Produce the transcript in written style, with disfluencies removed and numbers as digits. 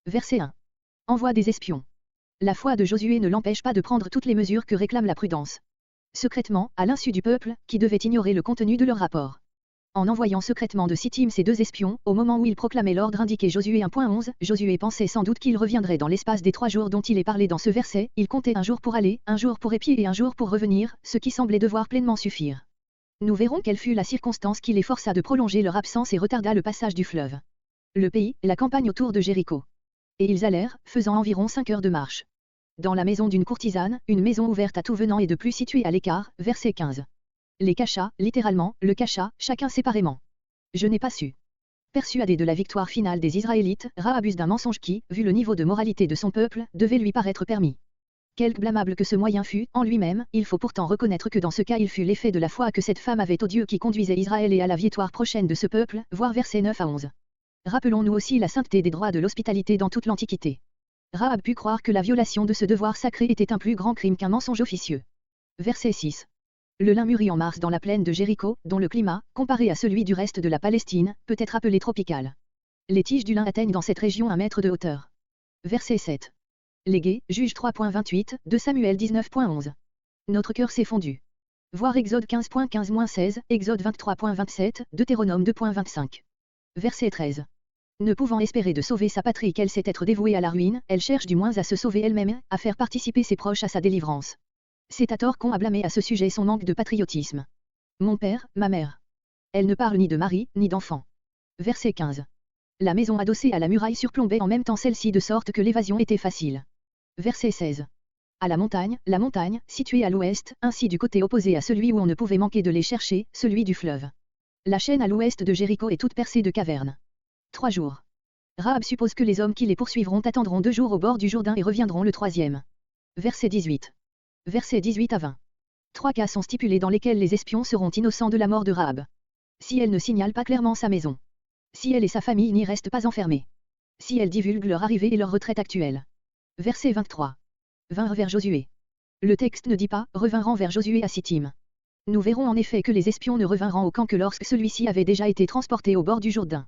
Verset 1. Envoi des espions. La foi de Josué ne l'empêche pas de prendre toutes les mesures que réclame la prudence. Secrètement, à l'insu du peuple, qui devait ignorer le contenu de leur rapport. En envoyant secrètement de Sittim ses 2 espions, au moment où il proclamait l'ordre indiqué Josué 1.11, Josué pensait sans doute qu'il reviendrait dans l'espace des 3 jours dont il est parlé dans ce verset, il comptait 1 jour pour aller, 1 jour pour épier et 1 jour pour revenir, ce qui semblait devoir pleinement suffire. Nous verrons quelle fut la circonstance qui les força de prolonger leur absence et retarda le passage du fleuve. Le pays, la campagne autour de Jéricho. Et ils allèrent, faisant environ 5 heures de marche. Dans la maison d'une courtisane, une maison ouverte à tout venant et de plus située à l'écart, verset 15. Les cacha, littéralement, le cacha, chacun séparément. Je n'ai pas su. Persuadé de la victoire finale des Israélites, Rahab use d'un mensonge qui, vu le niveau de moralité de son peuple, devait lui paraître permis. Quelque blâmable que ce moyen fût, en lui-même, il faut pourtant reconnaître que dans ce cas il fut l'effet de la foi que cette femme avait au Dieu qui conduisait Israël et à la victoire prochaine de ce peuple, voir versets 9 à 11. Rappelons-nous aussi la sainteté des droits de l'hospitalité dans toute l'Antiquité. Rahab put croire que la violation de ce devoir sacré était un plus grand crime qu'un mensonge officieux. Verset 6. Le lin mûrit en mars dans la plaine de Jéricho, dont le climat, comparé à celui du reste de la Palestine, peut être appelé tropical. Les tiges du lin atteignent dans cette région 1 mètre de hauteur. Verset 7. Légué, Juge 3.28, de Samuel 19.11. Notre cœur s'est fondu. Voir Exode 15.15-16, Exode 23.27, Deutéronome 2.25. Verset 13. Ne pouvant espérer de sauver sa patrie qu'elle sait être dévouée à la ruine, elle cherche du moins à se sauver elle-même, à faire participer ses proches à sa délivrance. C'est à tort qu'on a blâmé à ce sujet son manque de patriotisme. Mon père, ma mère. Elle ne parle ni de mari, ni d'enfant. Verset 15. La maison adossée à la muraille surplombait en même temps celle-ci de sorte que l'évasion était facile. Verset 16. À la montagne, située à l'ouest, ainsi du côté opposé à celui où on ne pouvait manquer de les chercher, celui du fleuve. La chaîne à l'ouest de Jéricho est toute percée de cavernes. 3 jours. Rahab suppose que les hommes qui les poursuivront attendront 2 jours au bord du Jourdain et reviendront le 3e. Verset 18. Versets 18 à 20. 3 cas sont stipulés dans lesquels les espions seront innocents de la mort de Rahab. Si elle ne signale pas clairement sa maison. Si elle et sa famille n'y restent pas enfermés. Si elle divulgue leur arrivée et leur retraite actuelle. Verset 23. Vinrent vers Josué. Le texte ne dit pas « revinrent vers Josué à Sittim ». Nous verrons en effet que les espions ne revinrent au camp que lorsque celui-ci avait déjà été transporté au bord du Jourdain.